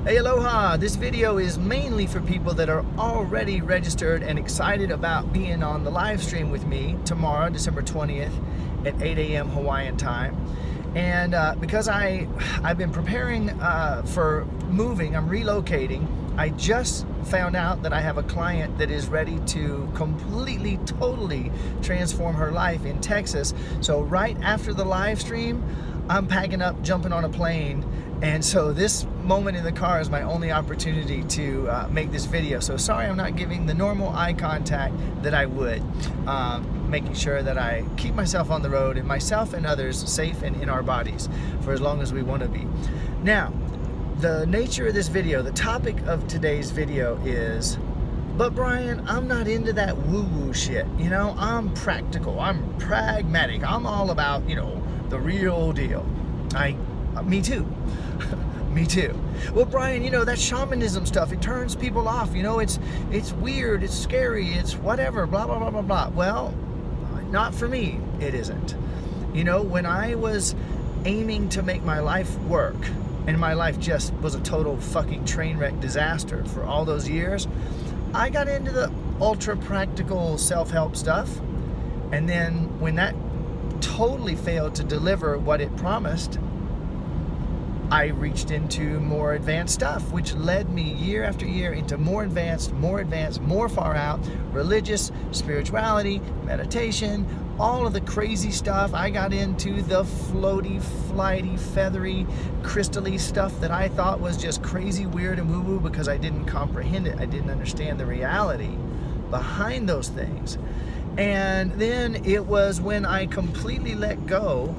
Hey, aloha! This video is mainly for people that are already registered and excited about being on the live stream with me tomorrow, December 20th at 8 a.m. Hawaiian time. And because I've been preparing for moving, I'm relocating. I just found out that I have a client that is ready to completely, totally transform her life in Texas. So right after the live stream, I'm packing up, jumping on a plane. And so this moment in the car is my only opportunity to make this video. So sorry I'm not giving the normal eye contact that I would, making sure that I keep myself on the road and myself and others safe and in our bodies for as long as we want to be. Now, the nature of this video, the topic of today's video is, but Brian, I'm not into that woo-woo shit. You know, I'm practical, I'm pragmatic, I'm all about, you know, the real deal. Me too. Me too. Well, Brian, you know, that shamanism stuff, it turns people off. You know, it's weird, it's scary, it's whatever, blah, blah, blah, blah, blah. Well, not for me, it isn't. You know, when I was aiming to make my life work, and my life just was a total fucking train wreck disaster for all those years, I got into the ultra practical self-help stuff. And then when that totally failed to deliver what it promised, I reached into more advanced stuff, which led me year after year into more advanced, more far out, religious, spirituality, meditation, all of the crazy stuff. I got into the floaty, flighty, feathery, crystally stuff that I thought was just crazy, weird, and woo-woo because I didn't comprehend it. I didn't understand the reality behind those things. And then it was when I completely let go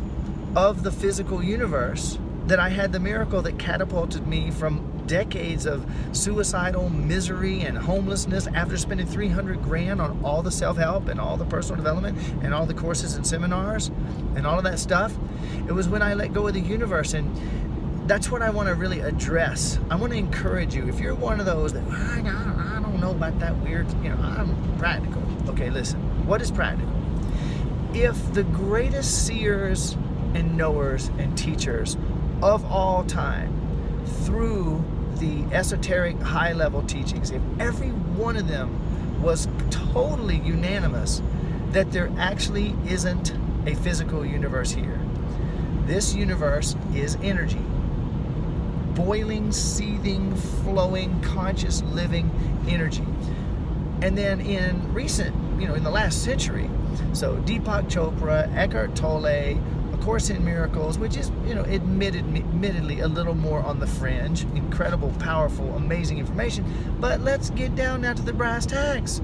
of the physical universe that I had the miracle that catapulted me from decades of suicidal misery and homelessness after spending 300 grand on all the self-help and all the personal development and all the courses and seminars and all of that stuff. It was when I let go of the universe, and that's what I want to really address. I want to encourage you, if you're one of those that, I don't know about that weird, you know, I'm practical. Okay, listen, what is practical? If the greatest seers and knowers and teachers of all time, through the esoteric high-level teachings, if every one of them was totally unanimous that there actually isn't a physical universe here. This universe is energy. Boiling, seething, flowing, conscious, living energy. And then in recent, you know, in the last century, so Deepak Chopra, Eckhart Tolle, Course in Miracles, which is, you know, admittedly a little more on the fringe, incredible, powerful, amazing information, but let's get down now to the brass tacks.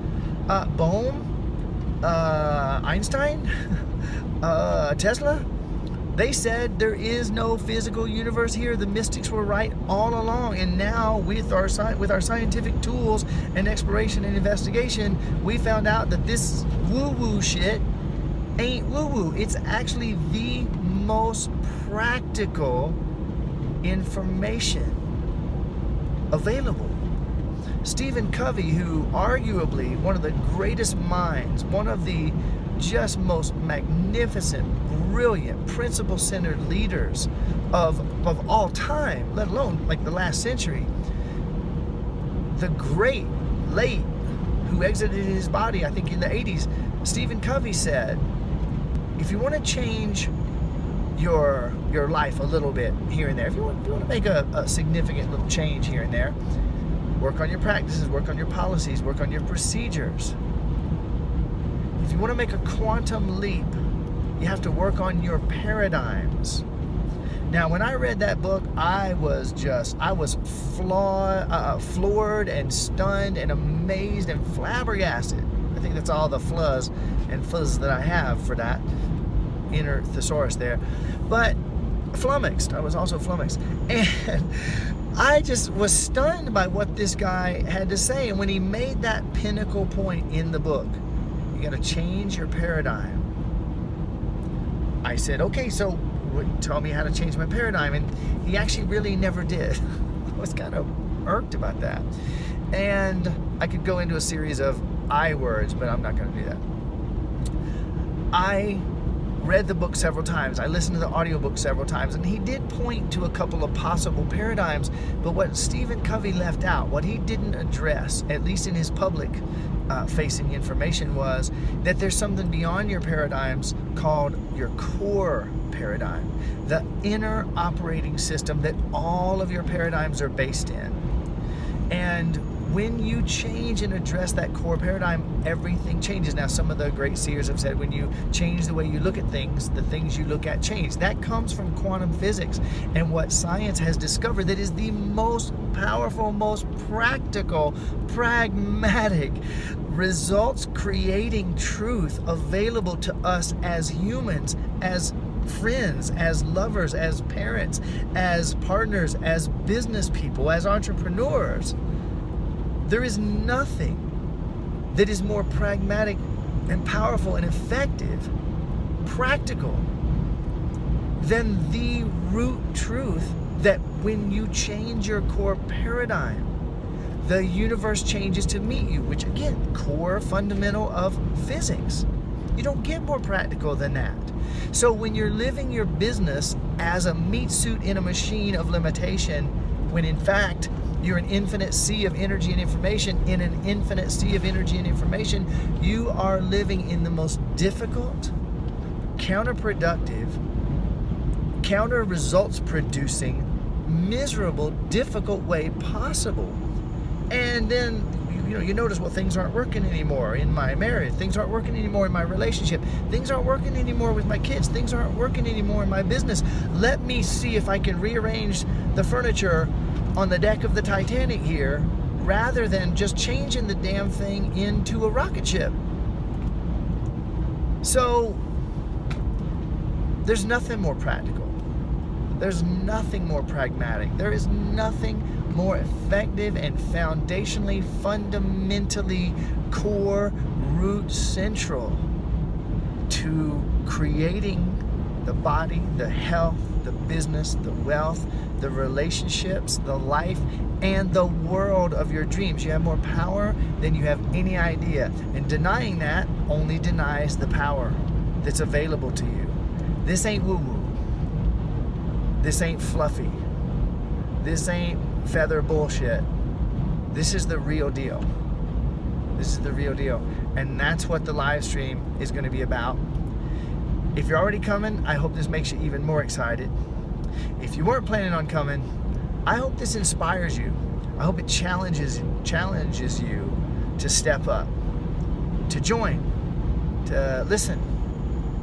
Bohm, Einstein, Tesla, they said there is no physical universe here. The mystics were right all along, and now with our scientific tools and exploration and investigation, we found out that this woo-woo shit ain't woo-woo. It's actually the most practical information available. Stephen Covey, who arguably one of the greatest minds, one of the just most magnificent, brilliant, principle-centered leaders of all time, let alone like the last century, the great late who exited his body, I think in the 80s, Stephen Covey said, if you want to change your life a little bit here and there, if you want to make a significant little change here and there, work on your practices, work on your policies, work on your procedures. If you want to make a quantum leap, you have to work on your paradigms. Now, when I read that book, I was floored and stunned and amazed and flabbergasted. I think that's all the fluzz and fuzz that I have for that inner thesaurus there. But flummoxed, I was also flummoxed. And I just was stunned by what this guy had to say. And when he made that pinnacle point in the book, you got to change your paradigm. I said, okay, so tell me how to change my paradigm. And he actually really never did. I was kind of irked about that. And I could go into a series of I words, but I'm not going to do that. I read the book several times. I listened to the audiobook several times, and he did point to a couple of possible paradigms. But what Stephen Covey left out, what he didn't address, at least in his public facing information, was that there's something beyond your paradigms called your core paradigm, the inner operating system that all of your paradigms are based in. And when you change and address that core paradigm, everything changes. Now, some of the great seers have said when you change the way you look at things, the things you look at change. That comes from quantum physics and what science has discovered that is the most powerful, most practical, pragmatic, results creating truth available to us as humans, as friends, as lovers, as parents, as partners, as business people, as entrepreneurs. There is nothing that is more pragmatic and powerful and effective, practical, than the root truth that when you change your core paradigm, the universe changes to meet you, which again, core fundamental of physics. You don't get more practical than that. So when you're living your business as a meat suit in a machine of limitation, when in fact, you're an infinite sea of energy and information in an infinite sea of energy and information, you are living in the most difficult, counterproductive, counter results producing, miserable, difficult way possible. And then you notice, well, things aren't working anymore in my marriage, things aren't working anymore in my relationship, things aren't working anymore with my kids, things aren't working anymore in my business. Let me see if I can rearrange the furniture on the deck of the Titanic here, rather than just changing the damn thing into a rocket ship. So there's nothing more practical. There's nothing more pragmatic. There is nothing more effective and foundationally, fundamentally core, root central to creating the body, the health, the business, the wealth, the relationships, the life, and the world of your dreams. You have more power than you have any idea. And denying that only denies the power that's available to you. This ain't woo-woo. This ain't fluffy. This ain't feather bullshit. This is the real deal. This is the real deal. And that's what the live stream is going to be about. If you're already coming, I hope this makes you even more excited. If you weren't planning on coming, I hope this inspires you. I hope it challenges you to step up, to join, to listen,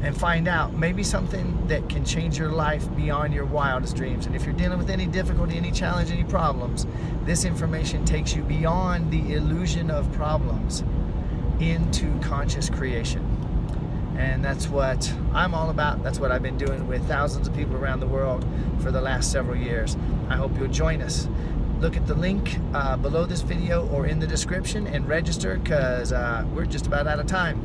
and find out maybe something that can change your life beyond your wildest dreams. And if you're dealing with any difficulty, any challenge, any problems, this information takes you beyond the illusion of problems into conscious creation. And that's what I'm all about. That's what I've been doing with thousands of people around the world for the last several years. I hope you'll join us. Look at the link below this video or in the description and register, because we're just about out of time.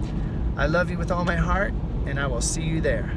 I love you with all my heart, and I will see you there.